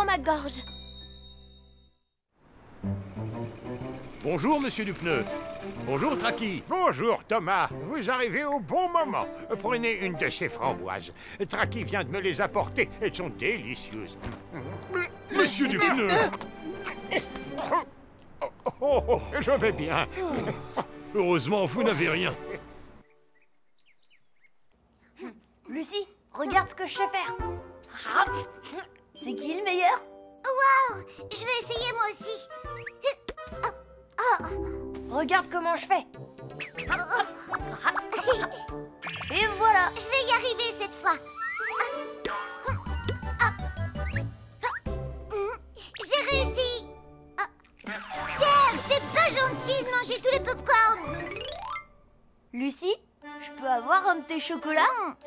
ma gorge. Bonjour, monsieur Dupneu. Bonjour, Tracky. Bonjour, Thomas. Vous arrivez au bon moment. Prenez une de ces framboises. Tracky vient de me les apporter. Elles sont délicieuses. Monsieur Dupneu. Oh, je vais bien. Heureusement, vous n'avez rien. Lucie, regarde ce que je sais faire. C'est qui le meilleur? Waouh! Je vais essayer moi aussi. Regarde comment je fais. Et voilà. Je vais y arriver cette fois. J'ai réussi. Pierre, c'est pas gentil de manger tous les pop-corn. Lucie, je peux avoir un de tes chocolats?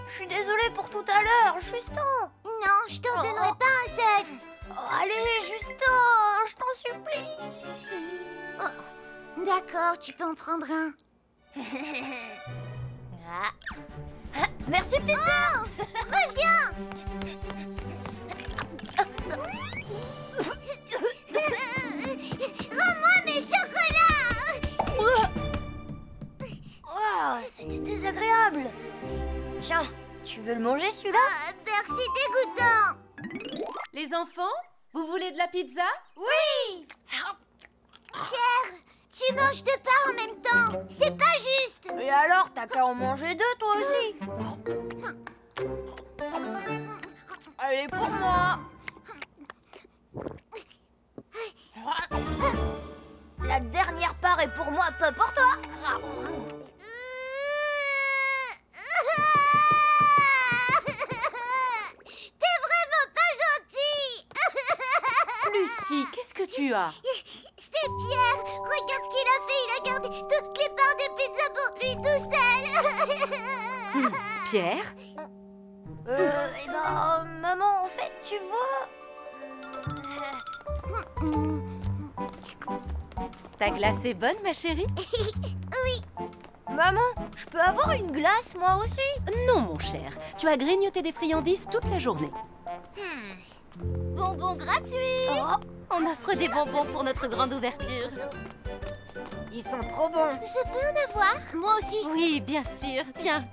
Je suis désolée pour tout à l'heure, Justin. Non, je t'en donnerai pas un seul. Oh, allez, Justin, je t'en supplie. D'accord, tu peux en prendre un. Merci, petite sœur. Reviens. Rends-moi mes chocolats. Oh, c'était désagréable. Tiens, tu veux le manger celui-là? Merci, dégoûtant. Les enfants, vous voulez de la pizza? Oui. Pierre, tu manges deux parts en même temps. C'est pas juste. Et alors, t'as qu'à en manger deux, toi aussi. Allez, pour moi. La dernière part est pour moi, pas pour toi. T'es vraiment pas gentil. Lucie, qu'est-ce que tu as? C'est Pierre. Regarde ce qu'il a fait. Il a gardé toutes les parts de pizza pour lui tout seul. Pierre? Eh ben, maman, en fait, tu vois... Ta glace est bonne, ma chérie? Oui. Maman, je peux avoir une glace, moi aussi? Non, mon cher. Tu as grignoté des friandises toute la journée. Bonbons gratuits. Oh, On offre des bonbons pour notre grande ouverture. ils sont trop bons. Je peux en avoir? Moi aussi. Oui, bien sûr. Tiens.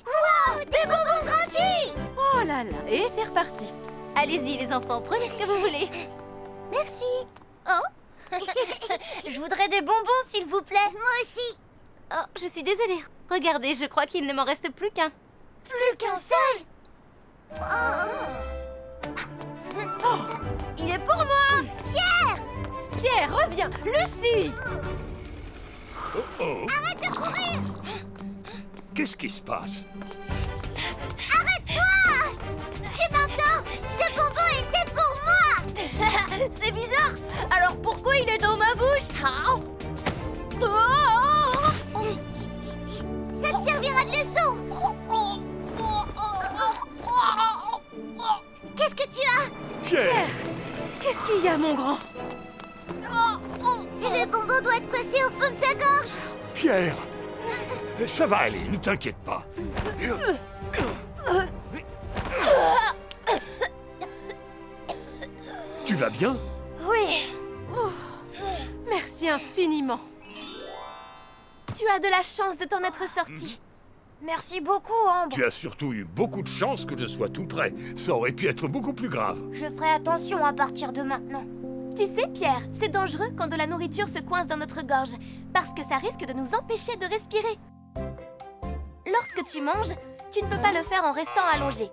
Wow, des bonbons gratuits. Oh là là, et c'est reparti. Allez-y, les enfants, prenez ce que vous voulez. Merci. Je voudrais des bonbons, s'il vous plaît. Moi aussi. Oh, je suis désolée. Regardez, je crois qu'il ne m'en reste plus qu'un. Plus qu'un seul. Il est pour moi. Pierre, reviens! Lucie! Oh, Arrête de courir. qu'est-ce qui se passe? Arrête-toi. Tu m'entends? Ce bonbon était pour moi. C'est bizarre. Alors pourquoi il est dans ma bouche? Ça te servira de leçon. Qu'est-ce que tu as? Pierre! Qu'est-ce qu'il y a, mon grand? Le bonbon doit être coincé au fond de sa gorge. Pierre! Ça va aller, ne t'inquiète pas. Tu vas bien? Oui. Merci infiniment. Tu as de la chance de t'en être sorti. Merci beaucoup, Ambre. Tu as surtout eu beaucoup de chance que je sois tout près. Ça aurait pu être beaucoup plus grave. Je ferai attention à partir de maintenant. Tu sais, Pierre, c'est dangereux quand de la nourriture se coince dans notre gorge, parce que ça risque de nous empêcher de respirer. Lorsque tu manges, tu ne peux pas le faire en restant allongé.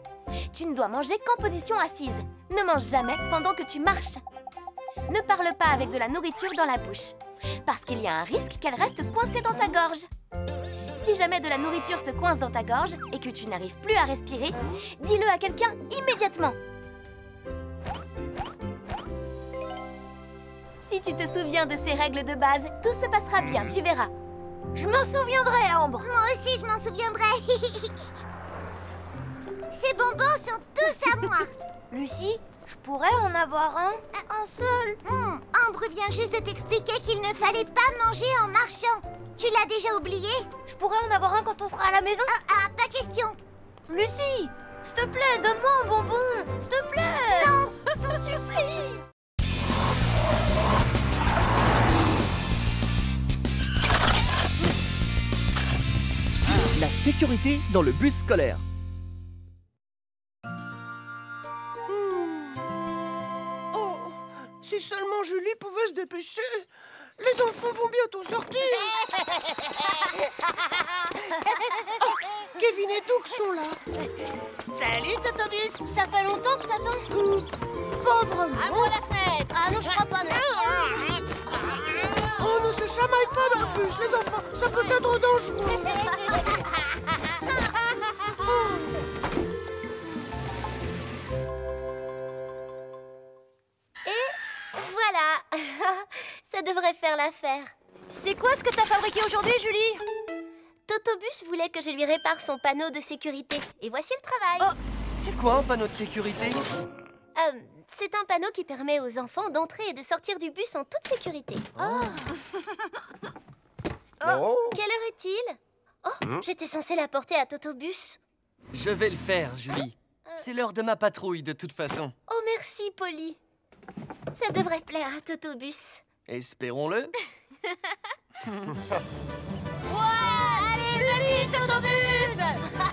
Tu ne dois manger qu'en position assise. Ne mange jamais pendant que tu marches. Ne parle pas avec de la nourriture dans la bouche, parce qu'il y a un risque qu'elle reste coincée dans ta gorge. Si jamais de la nourriture se coince dans ta gorge et que tu n'arrives plus à respirer, dis-le à quelqu'un immédiatement. Si tu te souviens de ces règles de base, tout se passera bien, tu verras. Je m'en souviendrai, Ambre. Moi aussi, je m'en souviendrai. Ces bonbons sont tous à moi. Lucie, je pourrais en avoir un? Un seul? Ambre vient juste de t'expliquer qu'il ne fallait pas manger en marchant. Tu l'as déjà oublié? Je pourrais en avoir un quand on sera à la maison? Pas question. Lucie, S'il te plaît, donne-moi un bonbon. S'il te plaît. Non, je t'en supplie. La sécurité dans le bus scolaire. Oh, si seulement Julie pouvait se dépêcher. Les enfants vont bientôt sortir. Oh, Kevin et Doug sont là. Salut, Totobus. Ça fait longtemps que t'attends? Pas vraiment. À moi la fenêtre. Ah non, je crois pas, non. On ne se chamaille pas dans le bus, les enfants. Ça peut être dangereux. Voilà. Ça devrait faire l'affaire. C'est quoi ce que t'as fabriqué aujourd'hui, Julie? Totobus voulait que je lui répare son panneau de sécurité. Et voici le travail. C'est quoi un panneau de sécurité? C'est un panneau qui permet aux enfants d'entrer et de sortir du bus en toute sécurité. Quelle heure est-il? J'étais censée l'apporter à Totobus. Je vais le faire, Julie. C'est l'heure de ma patrouille, de toute façon. Oh, merci, Polly. Ça devrait plaire à Totobus. Espérons-le. Allez, vas-y, Totobus.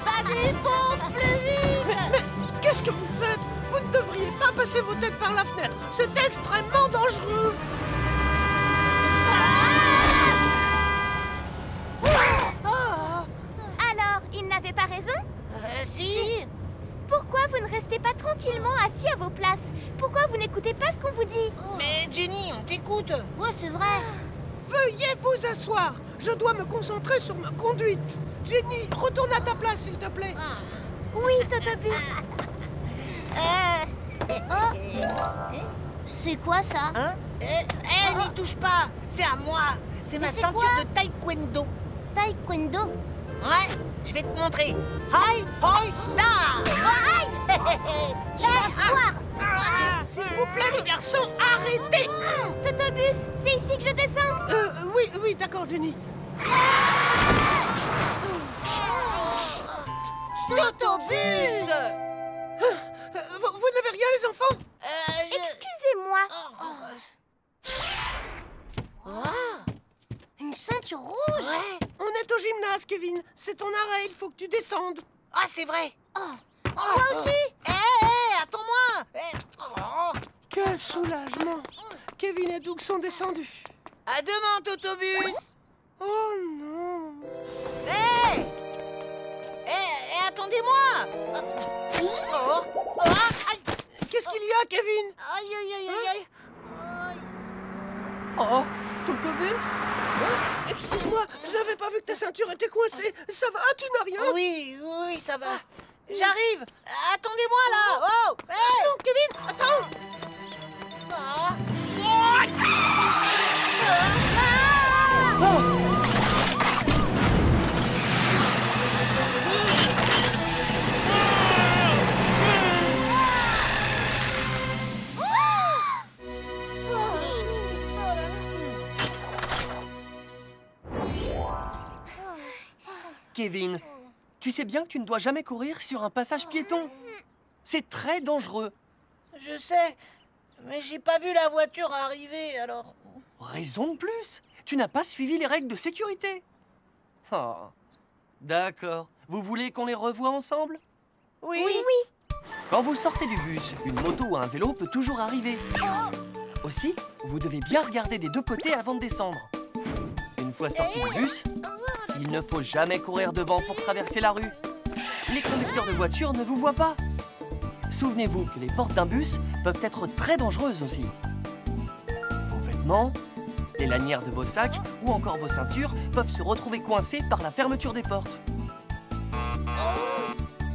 Vas-y, fonce plus vite. Mais qu'est-ce que vous faites? Vous ne devriez pas passer vos têtes par la fenêtre. C'est extrêmement dangereux. Alors, il n'avait pas raison? Si. Pourquoi vous ne restez pas tranquillement assis à vos places? Pourquoi vous n'écoutez pas ce qu'on vous dit? Mais Jenny, on t'écoute. Ouais, c'est vrai. Veuillez vous asseoir. Je dois me concentrer sur ma conduite. Jenny, retourne à ta place, s'il te plaît. Oui, Totobus. C'est quoi ça? N'y touche pas. C'est à moi. C'est ma c'est ceinture quoi? de taekwondo. Taekwondo? Ouais, je vais te montrer. Hi, hoi, da. Tu vas voir. S'il vous plaît, les garçons, arrêtez. Totobus, c'est ici que je descends. Oui, d'accord, Jenny. Totobus. Vous n'avez rien, les enfants? Excusez-moi. Une ceinture rouge. Ouais. On est au gymnase, Kevin. C'est ton arrêt, il faut que tu descendes. Ah, c'est vrai. Moi aussi. Attends-moi. Quel soulagement. Kevin et Doug sont descendus. À demain, Totobus. Oh non. Attendez-moi. Qu'est-ce qu'il y a, Kevin? Aïe. Oh, Totobus? Excuse-moi, je n'avais pas vu que ta ceinture était coincée. Ça va, tu n'as rien? Oui, ça va. J'arrive. Attendez-moi là. Non, Kevin, attends. Kevin, tu sais bien que tu ne dois jamais courir sur un passage piéton. C'est très dangereux. Je sais, mais j'ai pas vu la voiture arriver, alors... Raison de plus. Tu n'as pas suivi les règles de sécurité. Oh, d'accord. Vous voulez qu'on les revoie ensemble? Oui. Quand vous sortez du bus, une moto ou un vélo peut toujours arriver. Aussi, vous devez bien regarder des deux côtés avant de descendre. Une fois sorti du bus, il ne faut jamais courir devant pour traverser la rue. Les conducteurs de voitures ne vous voient pas. Souvenez-vous que les portes d'un bus peuvent être très dangereuses aussi. Vos vêtements, les lanières de vos sacs ou encore vos ceintures peuvent se retrouver coincés par la fermeture des portes.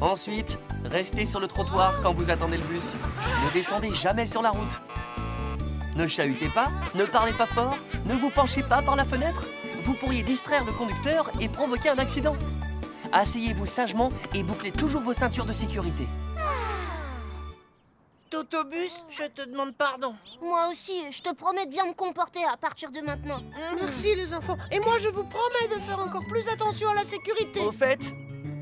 Ensuite, restez sur le trottoir quand vous attendez le bus. Ne descendez jamais sur la route. Ne chahutez pas, ne parlez pas fort, ne vous penchez pas par la fenêtre. Vous pourriez distraire le conducteur et provoquer un accident. Asseyez-vous sagement et bouclez toujours vos ceintures de sécurité. Totobus, je te demande pardon. Moi aussi, je te promets de bien me comporter à partir de maintenant. Merci, les enfants. Et moi, je vous promets de faire encore plus attention à la sécurité. Au fait,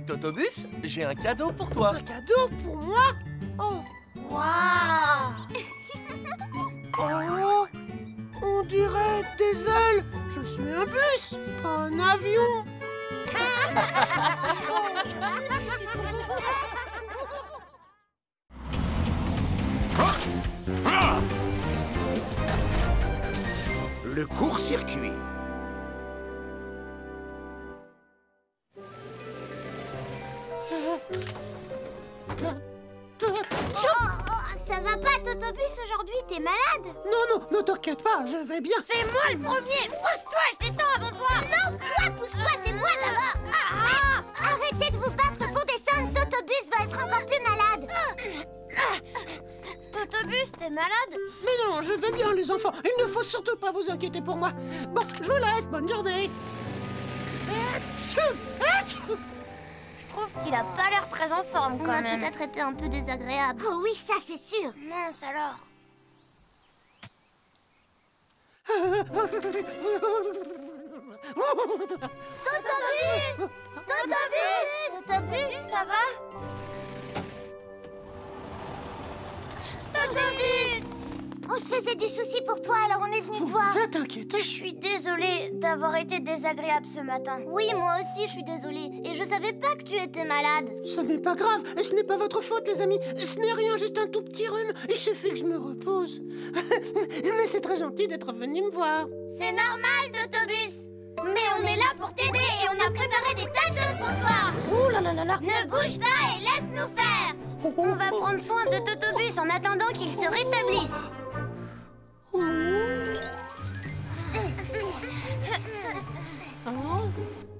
Totobus, j'ai un cadeau pour toi. Un cadeau pour moi? Oh, Waouh! oh, on dirait des ailes. Je suis un bus, pas un avion. Le court-circuit. Ça va pas, Totobus, aujourd'hui, t'es malade? Non, ne t'inquiète pas, je vais bien. C'est moi le premier! Pousse-toi, je descends avant toi! Non, toi, pousse-toi, c'est moi d'abord! Arrêtez de vous battre pour descendre, Totobus va être encore plus malade! Totobus, t'es malade? Mais non, je vais bien, les enfants. Il ne faut surtout pas vous inquiéter pour moi. Bon, je vous laisse, bonne journée. Je trouve qu'il a pas l'air très en forme On quand a même. peut-être été un peu désagréable. Oh oui, ça c'est sûr! Mince alors. Totobus! Totobus, ça va? Totobus! On se faisait du souci pour toi, alors on est venu te voir. Vous êtes inquiété? Je suis désolée d'avoir été désagréable ce matin. Oui, moi aussi, je suis désolée. Et je savais pas que tu étais malade. Ce n'est pas grave, et ce n'est pas votre faute, les amis. Ce n'est rien, juste un tout petit rhume. Il suffit que je me repose. Mais c'est très gentil d'être venu me voir. C'est normal, Totobus. Mais on est là pour t'aider et on a préparé des tas de choses pour toi. Oh là là là là. Ne bouge pas et laisse-nous faire. On va prendre soin de Totobus en attendant qu'il se rétablisse.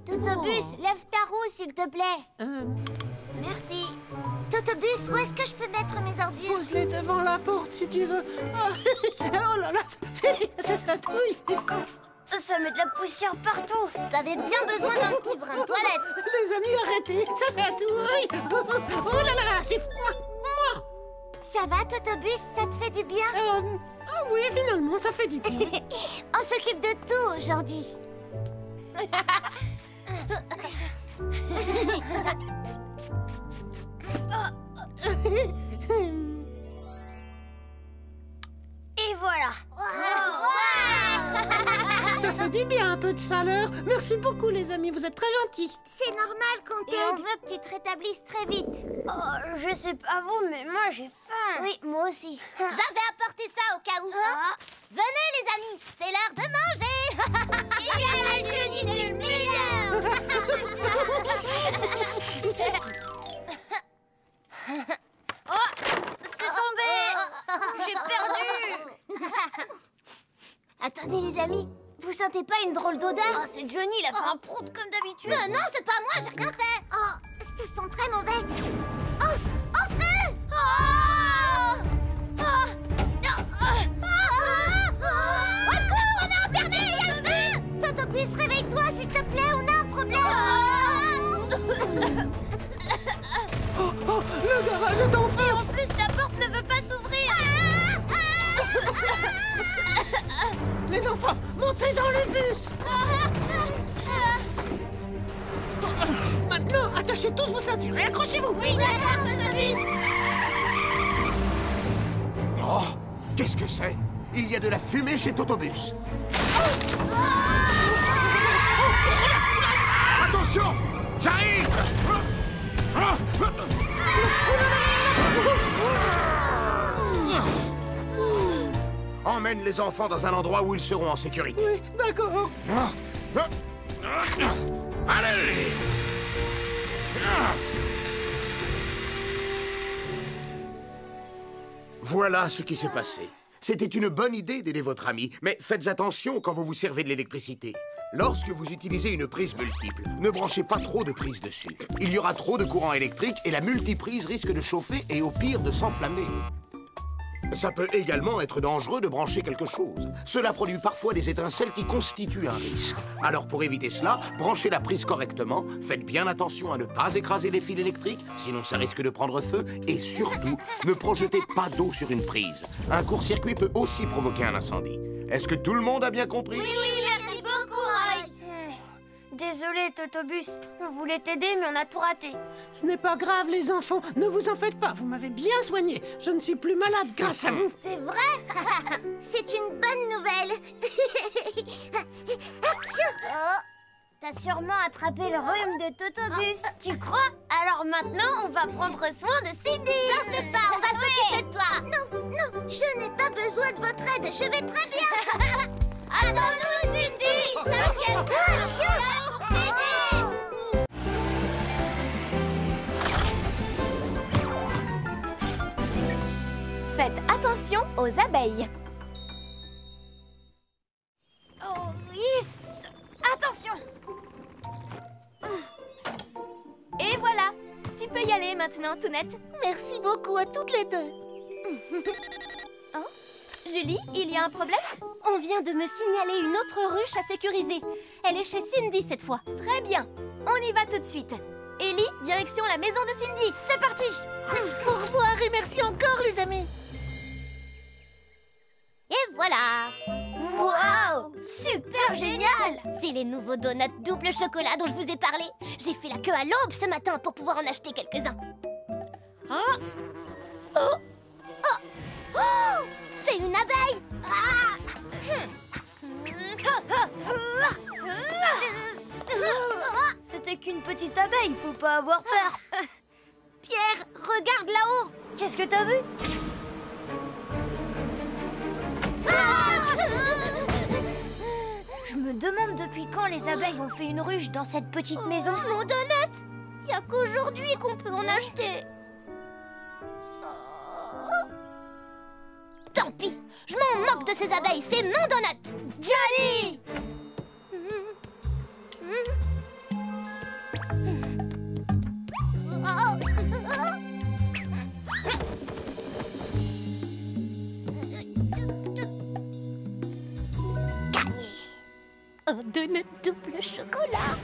Totobus, lève ta roue, s'il te plaît. Merci. Totobus, où est-ce que je peux mettre mes ordures? Pose-les devant la porte si tu veux. Ah, oh là là, ça chatouille. Ça met de la poussière partout. T'avais bien besoin d'un petit brin de toilette. Les amis, arrêtez, ça chatouille. Oh là là là, c'est froid. Ça va, Totobus? Ça te fait du bien? Ah oui, finalement, ça fait du bien. On s'occupe de tout aujourd'hui. Et voilà. Ça fait du bien, un peu de chaleur. Merci beaucoup, les amis, vous êtes très gentils. C'est normal qu'on Et on t'aide. veut que tu te rétablisses très vite. Oh, je sais pas vous, mais moi j'ai faim. Oui, moi aussi. J'avais apporté ça au cas où. Venez, les amis, c'est l'heure de manger. Il y a la Jenny du meilleur. C'est tombé. J'ai perdu. Attendez, les amis, vous sentez pas une drôle d'odeur? Oh, c'est Johnny, il a fait un prout comme d'habitude. Non, c'est pas moi, j'ai rien fait. Oh, ça sent très mauvais. Oh, en feu! Au secours, on est enfermé, il y a le feu! Totobus, réveille-toi, s'il te plaît, on a un problème. Oh, le garage est en feu. En plus, la porte ne veut pas s'ouvrir. Les enfants, montez dans le bus. Maintenant, attachez tous vos ceintures et accrochez-vous. Oui, d'accord, Totobus. Oh, qu'est-ce que c'est? Il y a de la fumée chez Totobus. Attention! J'arrive! Emmène les enfants dans un endroit où ils seront en sécurité. Oui, d'accord. Allez! Voilà ce qui s'est passé. C'était une bonne idée d'aider votre ami, mais faites attention quand vous vous servez de l'électricité. Lorsque vous utilisez une prise multiple, ne branchez pas trop de prises dessus. Il y aura trop de courant électrique et la multiprise risque de chauffer et au pire de s'enflammer. Ça peut également être dangereux de brancher quelque chose. Cela produit parfois des étincelles qui constituent un risque. Alors pour éviter cela, branchez la prise correctement, faites bien attention à ne pas écraser les fils électriques, sinon ça risque de prendre feu, et surtout, ne projetez pas d'eau sur une prise. Un court-circuit peut aussi provoquer un incendie. Est-ce que tout le monde a bien compris? Oui, merci beaucoup, Roy. Désolé, Totobus. On voulait t'aider, mais on a tout raté. Ce n'est pas grave, les enfants. Ne vous en faites pas. Vous m'avez bien soigné. Je ne suis plus malade grâce à vous. C'est vrai? C'est une bonne nouvelle. Oh, t'as sûrement attrapé le rhume de Totobus. Tu crois? Alors maintenant, on va prendre soin de Cindy. T'en fais pas, on va s'occuper de toi. Non, non, je n'ai pas besoin de votre aide. Je vais très bien. Attends-nous, Cindy! T'inquiète pas! Faites attention aux abeilles. Oh, yes! Attention! Et voilà, tu peux y aller maintenant, Tounette. Merci beaucoup à toutes les deux. Oh, Julie, il y a un problème? On vient de me signaler une autre ruche à sécuriser. Elle est chez Cindy cette fois. Très bien, on y va tout de suite. Ellie, direction la maison de Cindy. C'est parti! Au revoir et merci encore, les amis. Et voilà. Waouh! Super génial! C'est les nouveaux donuts double chocolat dont je vous ai parlé. J'ai fait la queue à l'aube ce matin pour pouvoir en acheter quelques-uns. Oh, c'est une abeille. C'était qu'une petite abeille, faut pas avoir peur. Pierre, regarde là-haut. Qu'est-ce que t'as vu? Je me demande depuis quand les abeilles ont fait une ruche dans cette petite maison. Mon donut. Il y a qu'aujourd'hui qu'on peut en acheter. Tant pis, je m'en moque de ces abeilles, c'est mon donut. Johnny! Un donut double chocolat.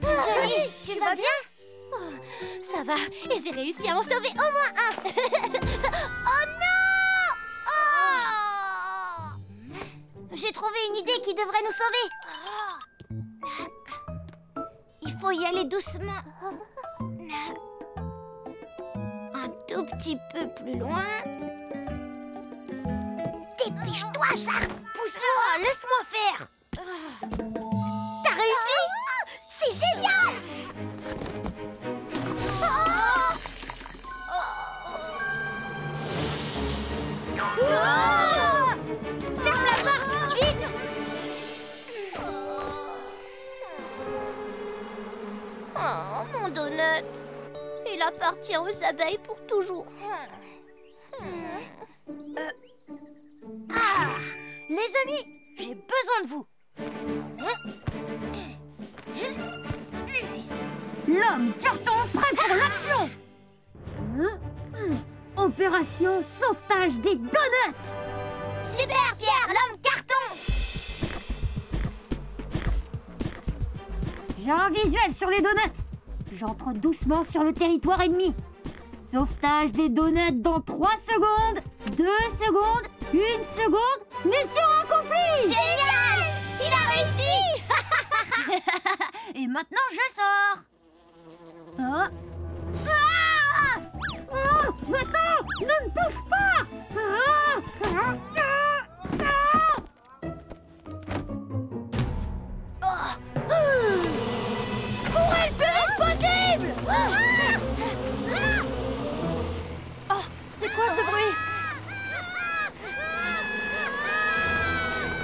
Johnny, tu vas bien? Ça va, et j'ai réussi à en sauver au moins un. Oh non! J'ai trouvé une idée qui devrait nous sauver. Il faut y aller doucement. Un tout petit peu plus loin. Dépêche-toi, Sharp. Pousse-toi, laisse-moi faire. T'as réussi? C'est génial! Ferme la porte, vite! Oh, mon donut. Il appartient aux abeilles pour toujours. Les amis, j'ai besoin de vous. L'homme carton prêt pour l'action. Opération sauvetage des donuts. Super, Pierre, l'homme carton! J'ai un visuel sur les donuts. J'entre doucement sur le territoire ennemi. Sauvetage des donuts dans 3 secondes, 2 secondes, 1 seconde. Mission accomplie! Génial! Il a réussi! Et maintenant, je sors. Maintenant, ne me touche pas! Courez le plus vite possible! Oh, c'est quoi ce bruit?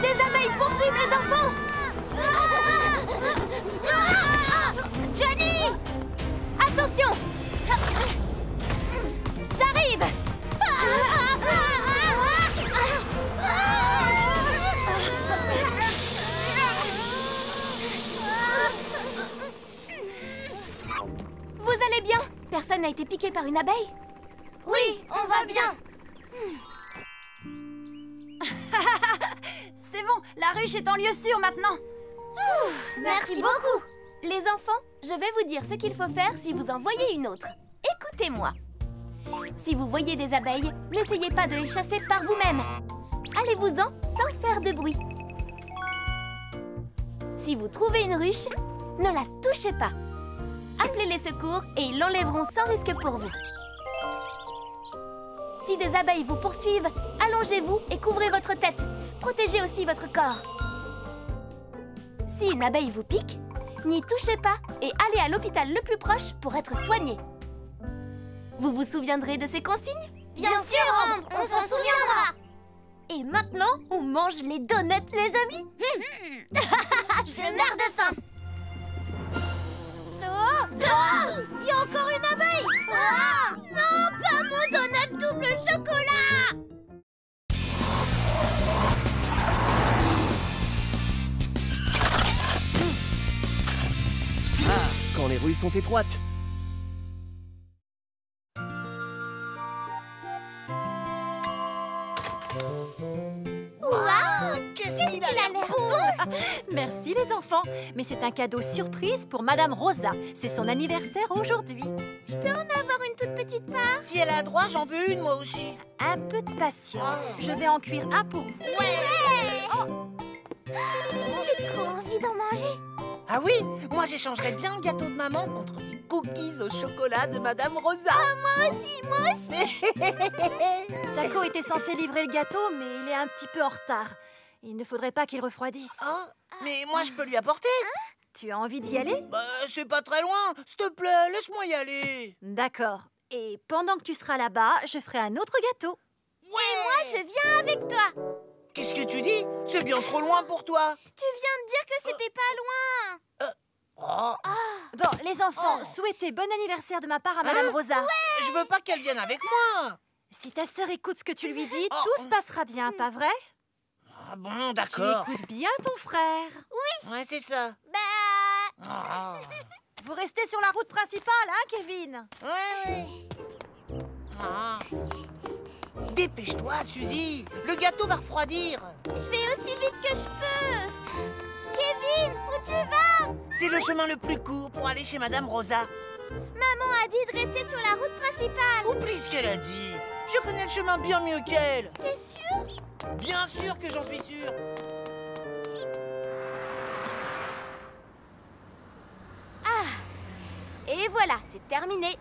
Des abeilles poursuivent les enfants! Johnny! Attention! J'arrive! Vous allez bien? Personne n'a été piqué par une abeille? Oui, on va bien. C'est bon, la ruche est en lieu sûr maintenant. Merci beaucoup. Les enfants, je vais vous dire ce qu'il faut faire si vous en voyez une autre. Écoutez-moi. Si vous voyez des abeilles, n'essayez pas de les chasser par vous-même. Allez-vous-en sans faire de bruit. Si vous trouvez une ruche, ne la touchez pas. Appelez les secours et ils l'enlèveront sans risque pour vous. Si des abeilles vous poursuivent, allongez-vous et couvrez votre tête. Protégez aussi votre corps. Si une abeille vous pique, n'y touchez pas et allez à l'hôpital le plus proche pour être soigné. Vous vous souviendrez de ces consignes? Bien sûr, Ambre, on s'en souviendra. Et maintenant, on mange les donuts, les amis. Je meurs de faim. Oh, il y a encore une abeille. Non, pas mon donut double chocolat. Quand les rues sont étroites. Qu'est-ce qu'il a l'air bon. Merci les enfants, mais c'est un cadeau surprise pour Madame Rosa. C'est son anniversaire aujourd'hui. Je peux en avoir une toute petite part? Si elle a droit, j'en veux une, moi aussi. Un peu de patience, je vais en cuire un pour vous. J'ai trop envie d'en manger. Ah oui, moi j'échangerais bien le gâteau de maman contre les cookies au chocolat de Madame Rosa. Moi aussi. Taco était censé livrer le gâteau, mais il est un petit peu en retard. Il ne faudrait pas qu'il refroidisse. Oh, mais moi je peux lui apporter. Tu as envie d'y aller? Bah, c'est pas très loin. S'il te plaît, laisse-moi y aller. D'accord. Et pendant que tu seras là-bas, je ferai un autre gâteau. Moi, je viens avec toi. Qu'est-ce que tu dis? C'est bien trop loin pour toi. Tu viens de dire que c'était pas loin. Oh, Bon, les enfants, souhaitez bon anniversaire de ma part à Madame Rosa. je veux pas qu'elle vienne avec moi. Si ta sœur écoute ce que tu lui dis, Oh. tout se passera bien, pas vrai? Ah bon, Tu d'accord. écoutes bien ton frère. Ouais, c'est ça. Bah... Ah. Vous restez sur la route principale, hein, Kevin? Ouais. Ah. Dépêche-toi, Suzy. Le gâteau va refroidir. Je vais aussi vite que je peux. Kevin, où tu vas? C'est le chemin le plus court pour aller chez Madame Rosa. Maman a dit de rester sur la route principale. Oublie ce qu'elle a dit. Je connais le chemin bien mieux qu'elle. T'es sûr? Bien sûr que j'en suis sûr. Et voilà, c'est terminé.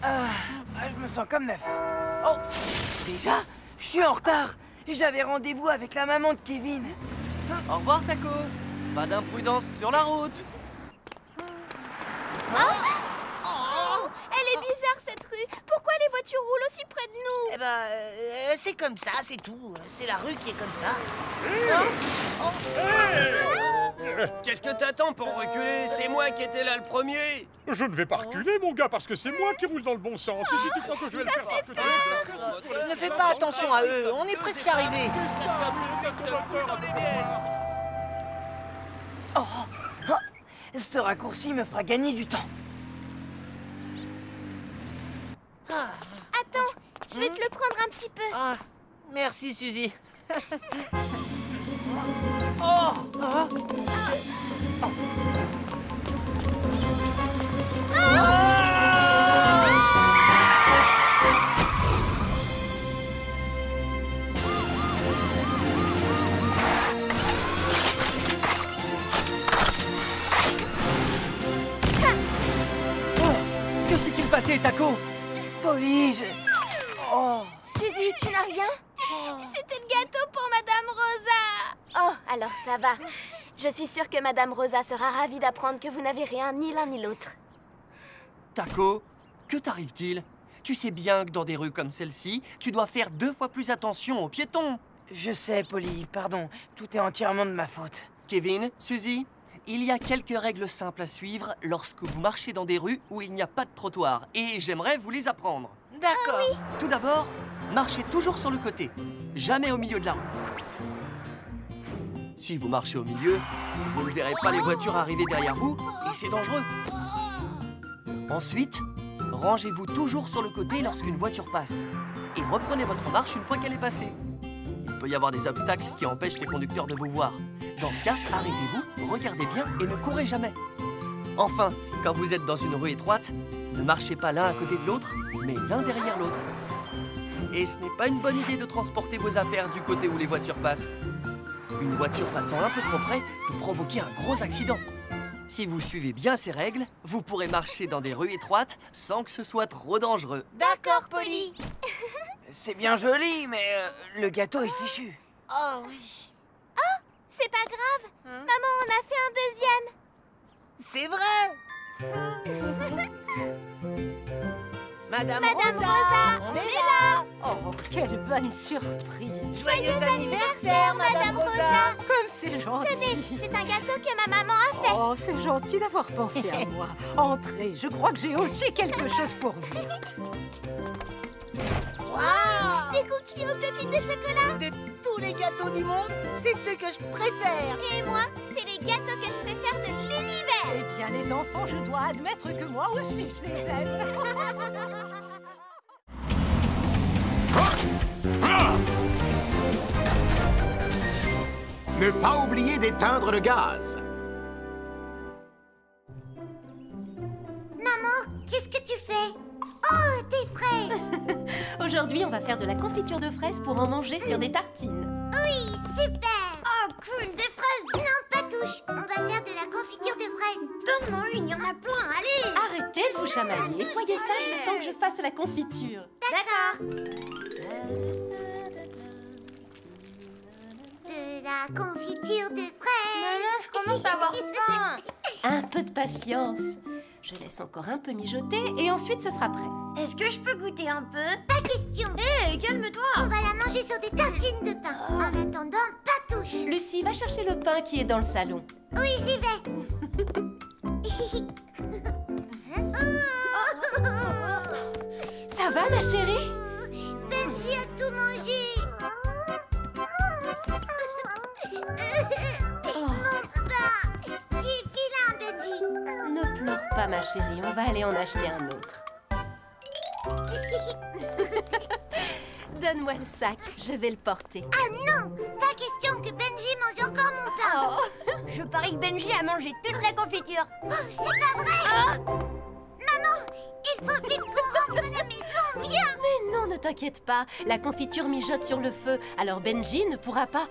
Je me sens comme neuf. Oh, déjà, je suis en retard. J'avais rendez-vous avec la maman de Kevin. Au revoir, Taco. Pas d'imprudence sur la route. Elle est bizarre cette rue. Pourquoi les voitures roulent aussi près de nous? Eh ben, c'est comme ça, c'est tout. C'est la rue qui est comme ça. Qu'est-ce que t'attends pour reculer? C'est moi qui étais là le premier. Je ne vais pas reculer, mon gars, parce que c'est moi qui roule dans le bon sens. Et si tu crois que je vais le faire, alors que tu vas Ne fais pas attention à eux, on est presque arrivés. Ce raccourci me fera gagner du temps. Attends, je vais te le prendre un petit peu. Ah, merci, Suzy. Oh, Que s'est-il passé, Taco? Polly, Oh, Suzy, tu n'as rien? C'était le gâteau pour Madame Rosa. Oh, alors ça va. Je suis sûre que Madame Rosa sera ravie d'apprendre que vous n'avez rien, ni l'un ni l'autre. Taco, que t'arrive-t-il? Tu sais bien que dans des rues comme celle-ci, tu dois faire 2 fois plus attention aux piétons. je sais, Polly, pardon. Tout est entièrement de ma faute. Kevin, Suzy, il y a quelques règles simples à suivre lorsque vous marchez dans des rues où il n'y a pas de trottoir. Et j'aimerais vous les apprendre. d'accord. Tout d'abord, marchez toujours sur le côté, jamais au milieu de la rue. Si vous marchez au milieu, vous ne verrez pas les voitures arriver derrière vous et c'est dangereux. Ensuite, rangez-vous toujours sur le côté lorsqu'une voiture passe et reprenez votre marche une fois qu'elle est passée. Il peut y avoir des obstacles qui empêchent les conducteurs de vous voir. Dans ce cas, arrêtez-vous, regardez bien et ne courez jamais. Enfin, quand vous êtes dans une rue étroite, ne marchez pas l'un à côté de l'autre, mais l'un derrière l'autre. Et ce n'est pas une bonne idée de transporter vos affaires du côté où les voitures passent. Une voiture passant un peu trop près peut provoquer un gros accident. Si vous suivez bien ces règles, vous pourrez marcher dans des rues étroites sans que ce soit trop dangereux. D'accord, Polly. C'est bien joli, mais le gâteau est fichu. Oh oui. C'est pas grave. Maman en a fait un deuxième. C'est vrai. Madame Rosa, on est là. Oh, quelle bonne surprise! Joyeux anniversaire, Madame Rosa. Comme c'est gentil! Tenez, c'est un gâteau que ma maman a fait. Oh, c'est gentil d'avoir pensé à moi. Entrez, je crois que j'ai aussi quelque chose pour vous. Waouh! Des cookies aux pépites de chocolat. De tous les gâteaux du monde, c'est ce que je préfère. Et moi, c'est les gâteaux que je préfère de l'univers. Eh bien, les enfants, je dois admettre que moi aussi, je les aime. Ne pas oublier d'éteindre le gaz. Maman, qu'est-ce que tu fais? Oh, des fraises! Aujourd'hui, on va faire de la confiture de fraises pour en manger sur des tartines. Oui, super! Oh, cool, des fraises! Non, pas touche! On va faire de la confiture de fraises. Donne-moi une, il y en a plein, allez! Arrêtez de vous chamailler et soyez sages le temps que je fasse la confiture. D'accord. De la confiture de fraises. Maman, je commence à avoir faim. Un peu de patience. Je laisse encore un peu mijoter et ensuite ce sera prêt. Est-ce que je peux goûter un peu? Pas question. Hé, calme-toi. On va la manger sur des tartines de pain. En attendant, pas touche. Lucie, va chercher le pain qui est dans le salon. Oui, j'y vais. Ça va, ma chérie? Benji a tout mangé. Mon pain. Tu es vilain, Benji. Ne pleure pas, ma chérie. On va aller en acheter un autre. Donne-moi le sac. Je vais le porter. Ah non, pas question que Benji mange encore mon pain. Oh. Je parie que Benji a mangé toute la confiture. Oh, c'est pas vrai. Maman, il faut vite qu'on rentre à la maison, viens. Mais non, ne t'inquiète pas. La confiture mijote sur le feu. Alors Benji ne pourra pas...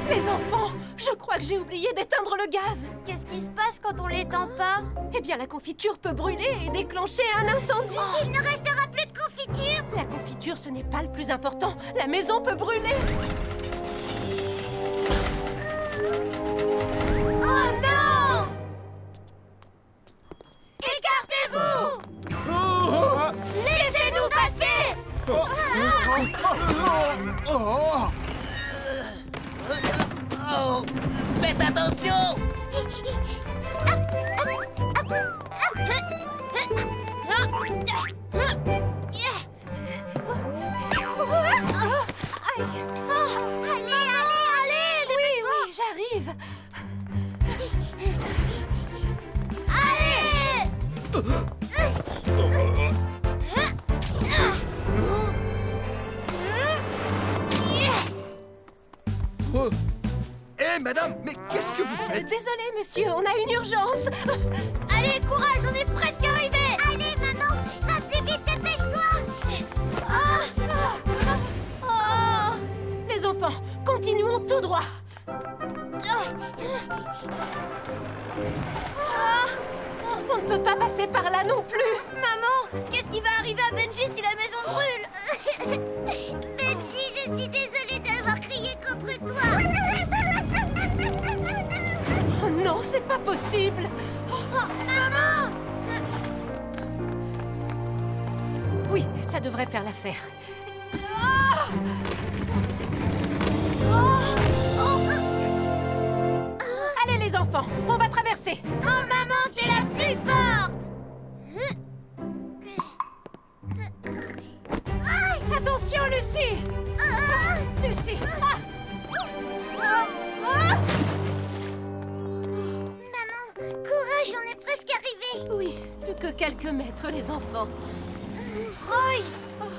Les enfants, je crois que j'ai oublié d'éteindre le gaz. Qu'est-ce qui se passe quand on l'éteint pas? Eh bien, la confiture peut brûler et déclencher un incendie. Il ne restera plus de confiture. La confiture, ce n'est pas le plus important. La maison peut brûler. Oh non! Écartez-vous! Laissez-nous passer! Oh, faites attention! Allez, Oui, j'arrive. allez! Hé, madame, mais qu'est-ce que vous faites? Désolé, monsieur, on a une urgence. Allez, courage, on est presque arrivés! Allez, maman, va plus vite, dépêche-toi. Oh! Les enfants, continuons tout droit. On ne peut pas passer par là non plus. Maman, qu'est-ce qui va arriver à Benji si la maison brûle? Benji, je suis désolée d'avoir crié contre toi. Oh non, c'est pas possible. Maman! Oui, ça devrait faire l'affaire. Allez les enfants, on va traverser. Oh, maman, tu es la plus forte! Attention, Lucie. Lucie. Maman, courage, on est presque arrivés. Oui, plus que quelques mètres, les enfants.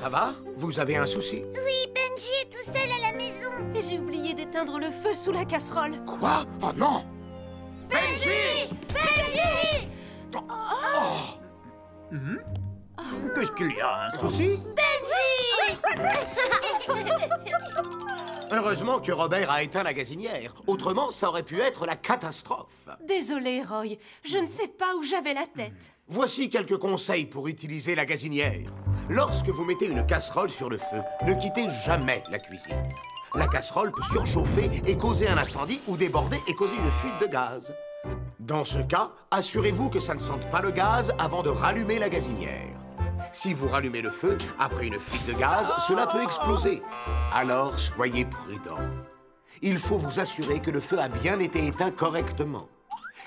Ça va? Vous avez un souci? Oui, Benji est tout seul à la maison. Et j'ai oublié d'éteindre le feu sous la casserole. Quoi? Oh non! Benji! Benji! Qu'est-ce qu'il y a? Un souci? Benji! Heureusement que Robert a éteint la gazinière. Autrement, ça aurait pu être la catastrophe. Désolée, Roy. Je ne sais pas où j'avais la tête. Voici quelques conseils pour utiliser la gazinière. Lorsque vous mettez une casserole sur le feu, ne quittez jamais la cuisine. La casserole peut surchauffer et causer un incendie ou déborder et causer une fuite de gaz. Dans ce cas, assurez-vous que ça ne sente pas le gaz avant de rallumer la gazinière. Si vous rallumez le feu, après une fuite de gaz, cela peut exploser. Alors, soyez prudent. Il faut vous assurer que le feu a bien été éteint correctement.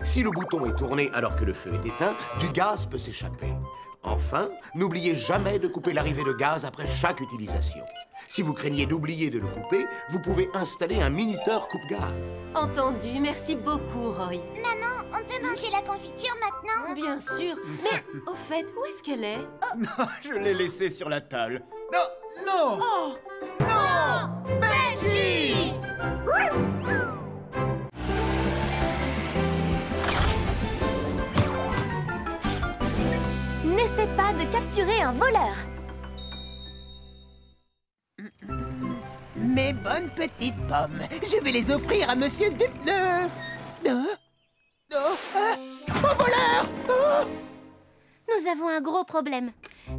Si le bouton est tourné alors que le feu est éteint, du gaz peut s'échapper. Enfin, n'oubliez jamais de couper l'arrivée de gaz après chaque utilisation. Si vous craignez d'oublier de le couper, vous pouvez installer un minuteur coupe-gaz. Entendu, merci beaucoup, Roy. Maman, on peut manger la confiture maintenant? Bien sûr, mais au fait, où est-ce qu'elle est? Je l'ai laissée sur la table. Non, non! Oh! Non! Benji! N'essaie pas de capturer un voleur. Mes bonnes petites pommes, je vais les offrir à Monsieur Dupner. Au voleur! Nous avons un gros problème.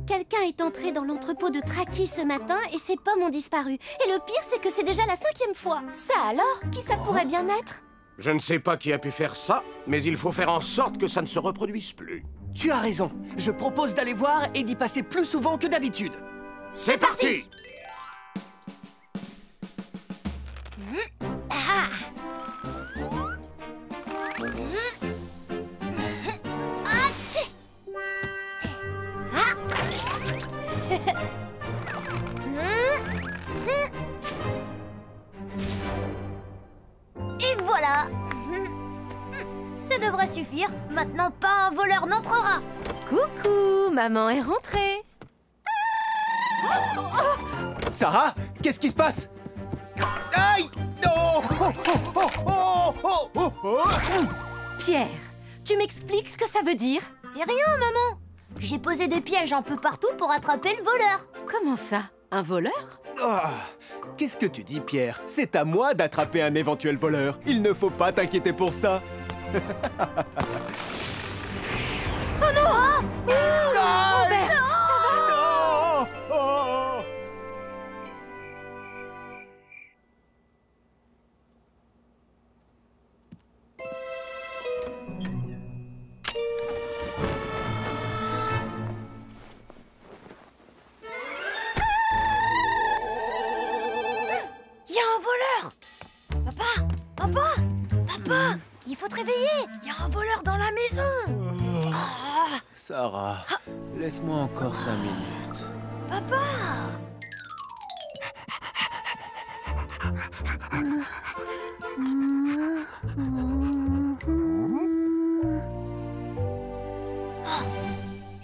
Quelqu'un est entré dans l'entrepôt de Traki ce matin et ses pommes ont disparu. Et le pire, c'est que c'est déjà la 5e fois. Ça alors? Qui ça pourrait bien être? Je ne sais pas qui a pu faire ça, mais il faut faire en sorte que ça ne se reproduise plus. Tu as raison. Je propose d'aller voir et d'y passer plus souvent que d'habitude. C'est parti! Et voilà. Ça devrait suffire. Maintenant, pas un voleur n'entrera. Coucou, maman est rentrée. Sarah, qu'est-ce qui se passe? Aïe! Non! Pierre, tu m'expliques ce que ça veut dire? C'est rien, maman. J'ai posé des pièges un peu partout pour attraper le voleur. Comment ça? Un voleur? Ah, qu'est-ce que tu dis, Pierre? C'est à moi d'attraper un éventuel voleur. Il ne faut pas t'inquiéter pour ça. Oh non! Robert, ça va? Non! Oh! Il y a un voleur! Papa! Il faut te réveiller! Il y a un voleur dans la maison! Sarah, laisse-moi encore 5 minutes. Papa!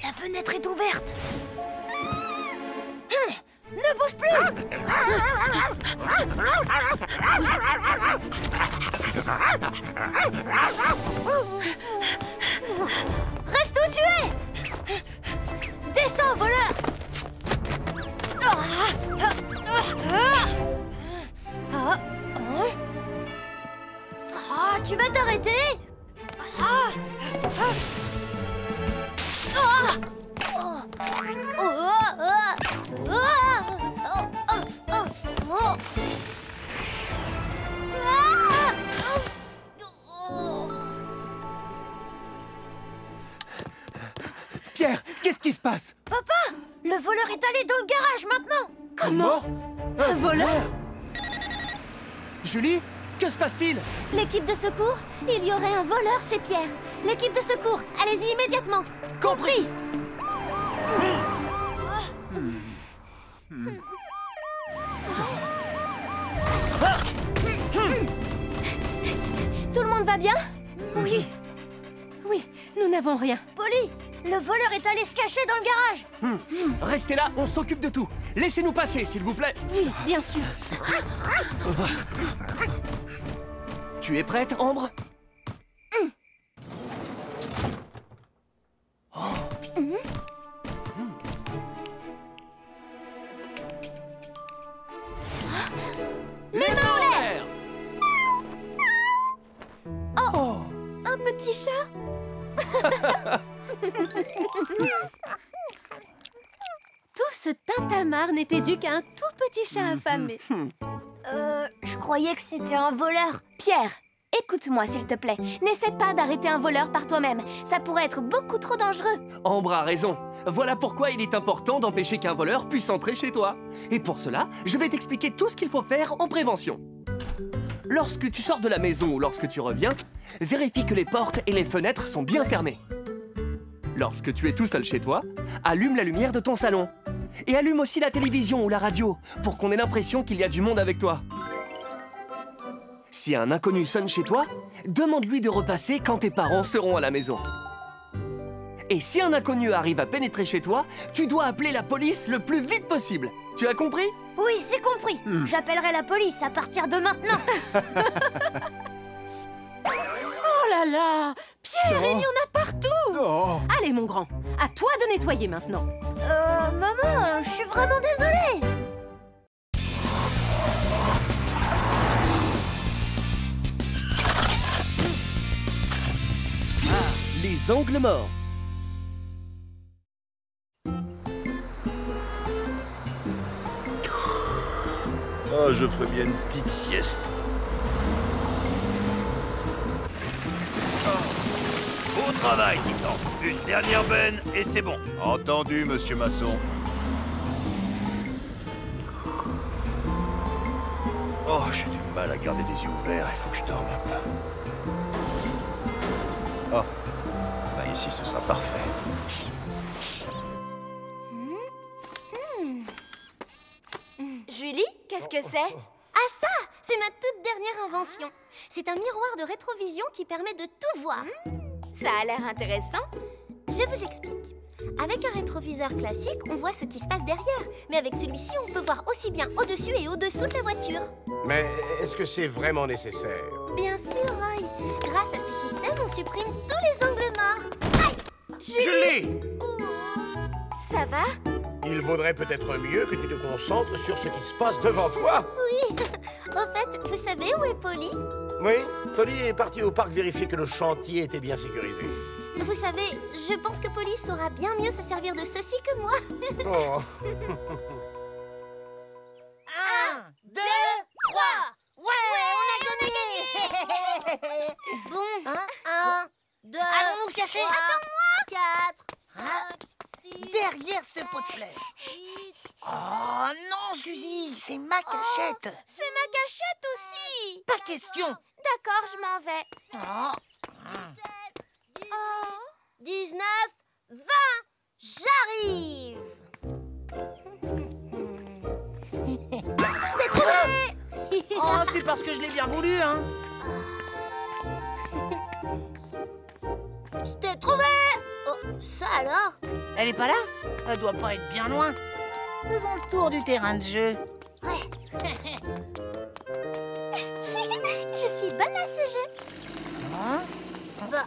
La fenêtre est ouverte! Ne bouge plus! Reste où tu es! Descends, voleur! Tu vas t'arrêter? Pierre, qu'est-ce qui se passe? Papa, le voleur est allé dans le garage maintenant. Comment? Un voleur? Julie, que se passe-t-il? L'équipe de secours, il y aurait un voleur chez Pierre. L'équipe de secours, allez-y immédiatement. Compris! Tout le monde va bien? Oui. Oui, nous n'avons rien. Polly, le voleur est allé se cacher dans le garage. Restez là, on s'occupe de tout. Laissez-nous passer, s'il vous plaît. Oui, bien sûr. Tu es prête, Ambre? Les mains en l'air! Oh! Un petit chat? Tout ce tintamarre n'était dû qu'à un tout petit chat affamé. Je croyais que c'était un voleur. Pierre, écoute-moi s'il te plaît. N'essaie pas d'arrêter un voleur par toi-même. Ça pourrait être beaucoup trop dangereux. Ambre a raison. Voilà pourquoi il est important d'empêcher qu'un voleur puisse entrer chez toi. Et pour cela, je vais t'expliquer tout ce qu'il faut faire en prévention. Lorsque tu sors de la maison ou lorsque tu reviens, vérifie que les portes et les fenêtres sont bien fermées. Lorsque tu es tout seul chez toi, allume la lumière de ton salon. Et allume aussi la télévision ou la radio pour qu'on ait l'impression qu'il y a du monde avec toi. Si un inconnu sonne chez toi, demande-lui de repasser quand tes parents seront à la maison. Et si un inconnu arrive à pénétrer chez toi, tu dois appeler la police le plus vite possible. Tu as compris? Oui, c'est compris. J'appellerai la police à partir de maintenant. Oh là là! Pierre, il y en a partout! Oh. Allez, mon grand, à toi de nettoyer maintenant. Maman, je suis vraiment désolée. Les angles morts. Ah, je ferais bien une petite sieste. Au travail, Titan. Une dernière benne et c'est bon. Entendu, monsieur Masson. Oh, j'ai du mal à garder les yeux ouverts. Il faut que je dorme un peu. Oh, bah ici, ce sera parfait. Julie, qu'est-ce que c'est? Ah ça, c'est ma toute dernière invention. C'est un miroir de rétrovision qui permet de tout voir. Ça a l'air intéressant. Je vous explique. Avec un rétroviseur classique, on voit ce qui se passe derrière. Mais avec celui-ci, on peut voir aussi bien au-dessus et au-dessous de la voiture. Mais est-ce que c'est vraiment nécessaire? Bien sûr, Roy. Grâce à ce système, on supprime tous les angles morts. Aïe! Julie! Ça va? Il vaudrait peut-être mieux que tu te concentres sur ce qui se passe devant toi. Oui. Au fait, vous savez où est Polly? Oui, Polly est partie au parc vérifier que le chantier était bien sécurisé. Vous savez, je pense que Polly saura bien mieux se servir de ceci que moi. Oh. 1, 2, 3. Ouais, on a gagné. Bon, 1, 2, allons nous cacher. Attends-moi. 4, 5, 6, derrière ce pot de fleurs. 8. Oh non, Suzy, c'est ma cachette. C'est ma cachette aussi. Pas question. D'accord, je m'en vais. Oh. 17, 18, 19, 20. J'arrive. Je t'ai trouvé. Oh, c'est parce que je l'ai bien voulu, hein. Je t'ai trouvé. Oh, ça alors? Elle est pas là? Elle doit pas être bien loin. Faisons le tour du terrain de jeu. Ouais. Je suis bonne à ce jeu. Hein? Bah,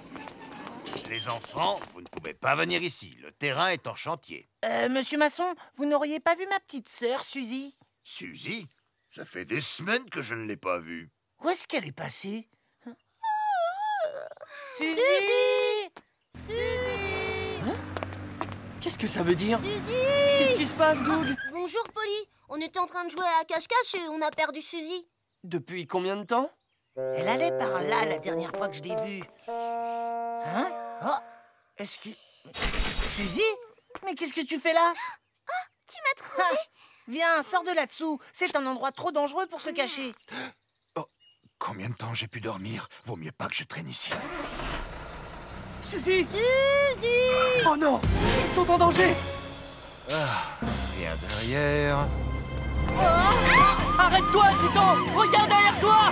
Les enfants, vous ne pouvez pas venir ici. Le terrain est en chantier. Monsieur Masson, vous n'auriez pas vu ma petite sœur, Suzy? Suzy, ça fait des semaines que je ne l'ai pas vue. Où est-ce qu'elle est passée? Suzy! Suzy! Hein? Qu'est-ce que ça veut dire? Suzy! Qu'est-ce qui se passe, Doug? Bonjour, Polly. On était en train de jouer à cache-cache et on a perdu Suzy. Depuis combien de temps? Elle allait par là la dernière fois que je l'ai vue. Hein? Oh! Est-ce que... Suzy? Mais qu'est-ce que tu fais là? Oh, tu m'as trouvé. Viens, sors de là-dessous. C'est un endroit trop dangereux pour se cacher. Oh, combien de temps j'ai pu dormir? Vaut mieux pas que je traîne ici. Suzy! Suzy! Oh non! Ils sont en danger! Ah, rien derrière. Arrête-toi, Titan! Regarde derrière toi!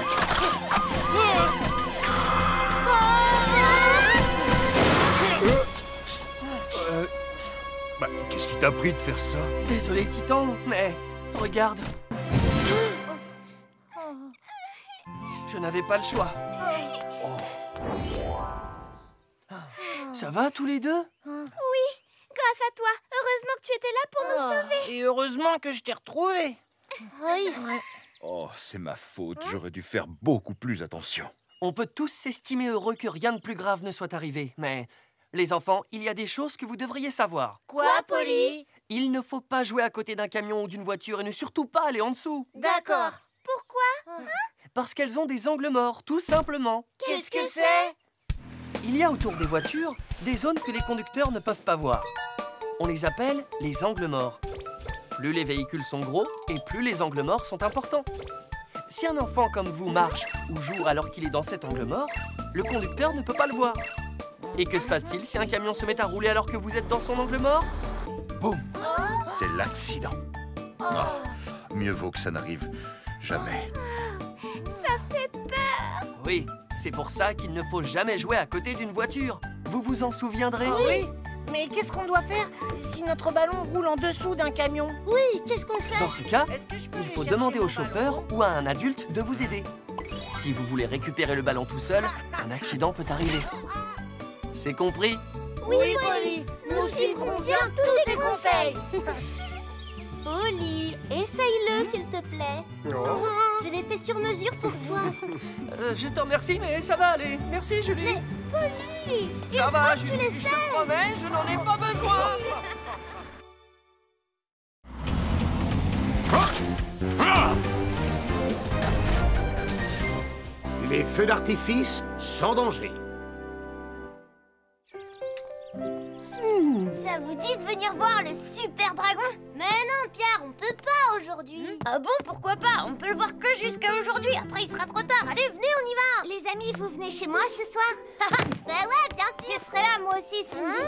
Bah, qu'est-ce qui t'a pris de faire ça? Désolé, Titan, mais regarde. Je n'avais pas le choix. Ça va, tous les deux? Oui, grâce à toi. Heureusement que tu étais là pour nous sauver. Et heureusement que je t'ai retrouvé. Oui. Oh, c'est ma faute. J'aurais dû faire beaucoup plus attention. On peut tous s'estimer heureux que rien de plus grave ne soit arrivé, mais... Les enfants, il y a des choses que vous devriez savoir. Quoi, Polly? Il ne faut pas jouer à côté d'un camion ou d'une voiture et ne surtout pas aller en dessous. D'accord. Pourquoi? Parce qu'elles ont des angles morts, tout simplement. Qu'est-ce que c'est? Il y a autour des voitures des zones que les conducteurs ne peuvent pas voir. On les appelle les angles morts. Plus les véhicules sont gros et plus les angles morts sont importants. Si un enfant comme vous marche ou joue alors qu'il est dans cet angle mort, le conducteur ne peut pas le voir. Et que se passe-t-il si un camion se met à rouler alors que vous êtes dans son angle mort? Boum! C'est l'accident. Ah, mieux vaut que ça n'arrive jamais. Ça fait peur. Oui, c'est pour ça qu'il ne faut jamais jouer à côté d'une voiture. Vous vous en souviendrez? Oui, mais qu'est-ce qu'on doit faire si notre ballon roule en dessous d'un camion? Oui, qu'est-ce qu'on fait? Dans ce cas, il faut demander au chauffeur ou à un adulte de vous aider. Si vous voulez récupérer le ballon tout seul, un accident peut arriver. C'est compris? Oui, Polly, nous suivrons bien tous tes conseils. Polly, essaye-le s'il te plaît. Je l'ai fait sur mesure pour toi. Je te remercie, mais ça va aller. Merci, Julie. Mais Polly, ça va, Julie, je te promets, je n'en ai pas besoin. Les feux d'artifice sans danger. Ça vous dit de venir voir le super dragon? Mais non, Pierre, on peut pas aujourd'hui. Ah bon, pourquoi pas? On peut le voir que jusqu'à aujourd'hui. Après, il sera trop tard. Allez, venez, on y va. Les amis, vous venez chez moi ce soir? Bah ouais, bien sûr. Je serai là, moi aussi, Cindy.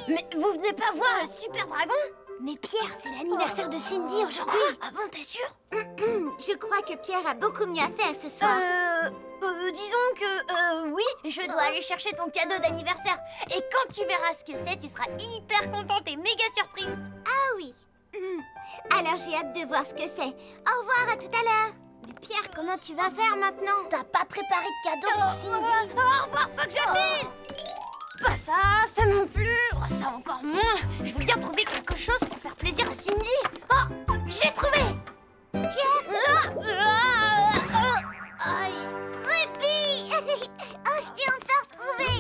Mais vous venez pas voir le super dragon? Mais Pierre, c'est l'anniversaire de Cindy aujourd'hui. Ah bon, t'es sûr? Je crois que Pierre a beaucoup mieux à faire ce soir. Disons que, oui, je dois aller chercher ton cadeau d'anniversaire. Et quand tu verras ce que c'est, tu seras hyper contente et méga surprise. Ah oui. Alors j'ai hâte de voir ce que c'est. Au revoir, à tout à l'heure. Mais Pierre, comment tu vas faire maintenant? T'as pas préparé de cadeau pour Cindy? Au revoir, faut que je file. Pas ça non plus. Oh, ça encore moins. Je veux bien trouver quelque chose pour faire plaisir à Cindy. Oh, j'ai trouvé. Pierre. Aïe. Ruby. Oh, je t'ai enfin retrouvé.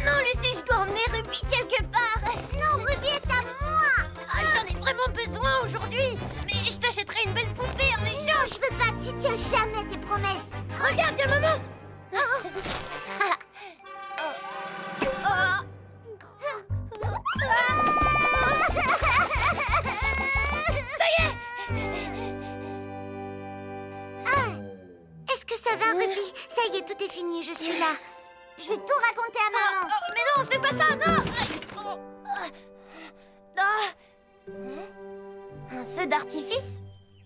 Non, Lucie, je dois emmener Ruby quelque part. Non, Ruby est à moi. Oh, j'en ai vraiment besoin aujourd'hui. Mais je t'achèterai une belle poupée en échange. Je veux pas, tu tiens jamais tes promesses. Regarde, y'a maman. Ça y est. Est-ce que ça va, Ruby? Ça y est, tout est fini, je suis là. Je vais tout raconter à maman. Mais non, fais pas ça, non. Un feu d'artifice?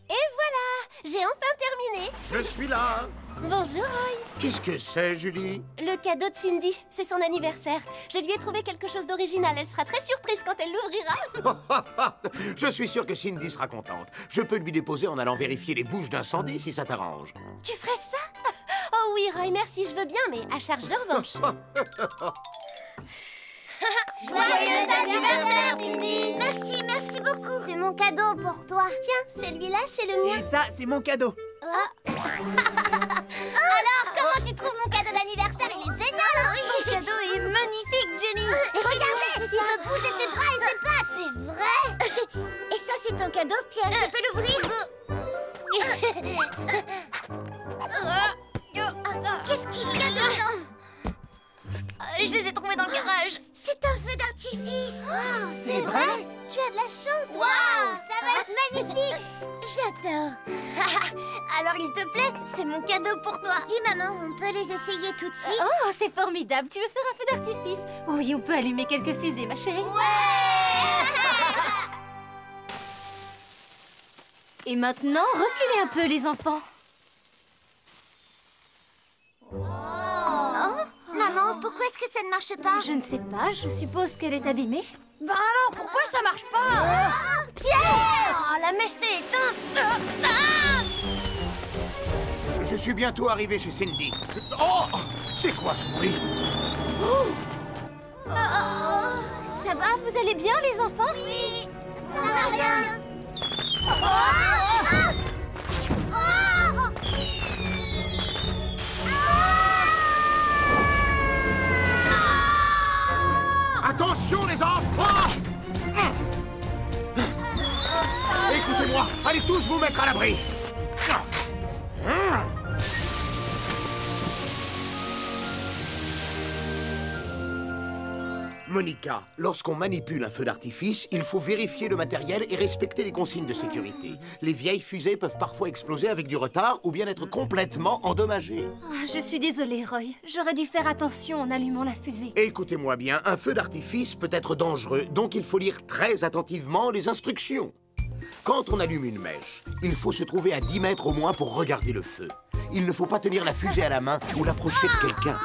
Et voilà, j'ai enfin terminé. Je suis là. Bonjour, Roy. Qu'est-ce que c'est, Julie? Le cadeau de Cindy, c'est son anniversaire. Je lui ai trouvé quelque chose d'original. Elle sera très surprise quand elle l'ouvrira. Je suis sûr que Cindy sera contente. Je peux lui déposer en allant vérifier les bouches d'incendie si ça t'arrange. Tu ferais ça? Oh oui, Roy, merci, je veux bien, mais à charge de revanche. Joyeux anniversaire, Cindy. Merci, merci beaucoup. C'est mon cadeau pour toi. Tiens, celui-là, c'est le mien. Et ça, c'est mon cadeau. Alors, comment tu trouves mon cadeau d'anniversaire? Il est génial, oui. Ton cadeau est magnifique, Jenny. Regardez, il peut bouger ses bras et ses pattes. C'est vrai. Et ça, c'est ton cadeau, Pierre. Je peux l'ouvrir? Qu'est-ce qu'il y a dedans? Je les ai trouvés dans le garage. C'est un feu d'artifice. Wow, c'est vrai? Tu as de la chance. Waouh, ça va être magnifique. J'adore. Alors, il te plaît? C'est mon cadeau pour toi. Dis, maman, on peut les essayer tout de suite? Oh, c'est formidable. Tu veux faire un feu d'artifice? Oui, on peut allumer quelques fusées, ma chérie. Ouais. Et maintenant, reculez un peu, les enfants. Maman, pourquoi est-ce que ça ne marche pas? Je ne sais pas, je suppose qu'elle est abîmée. Ben alors, pourquoi ça marche pas? Pierre! Oh, la mèche s'est éteinte. Je suis bientôt arrivé chez Cindy. Oh! C'est quoi ce bruit? Ça va? Vous allez bien, les enfants? Oui, ça va bien. là! Allez tous vous mettre à l'abri! Monica, lorsqu'on manipule un feu d'artifice, il faut vérifier le matériel et respecter les consignes de sécurité. Les vieilles fusées peuvent parfois exploser avec du retard ou bien être complètement endommagées. Ah, je suis désolée, Roy. J'aurais dû faire attention en allumant la fusée. Écoutez-moi bien, un feu d'artifice peut être dangereux, donc il faut lire très attentivement les instructions. Quand on allume une mèche, il faut se trouver à 10 mètres au moins pour regarder le feu. Il ne faut pas tenir la fusée à la main ou l'approcher de quelqu'un.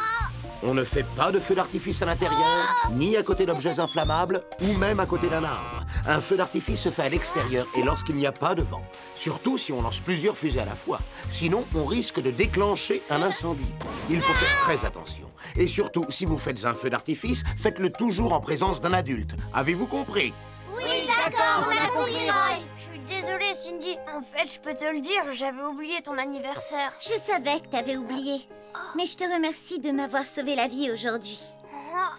On ne fait pas de feu d'artifice à l'intérieur, ni à côté d'objets inflammables, ou même à côté d'un arbre. Un feu d'artifice se fait à l'extérieur et lorsqu'il n'y a pas de vent. Surtout si on lance plusieurs fusées à la fois. Sinon, on risque de déclencher un incendie. Il faut faire très attention. Et surtout, si vous faites un feu d'artifice, faites-le toujours en présence d'un adulte. Avez-vous compris? Oui, d'accord, on a compris, Roy. Je suis désolée, Cindy. En fait, je peux te le dire, j'avais oublié ton anniversaire. Je savais que t'avais oublié. Mais je te remercie de m'avoir sauvé la vie aujourd'hui.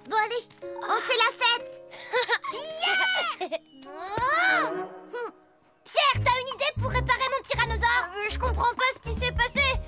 Bon, allez, on fait la fête. Pierre, t'as une idée pour réparer mon tyrannosaure? Je comprends pas ce qui s'est passé.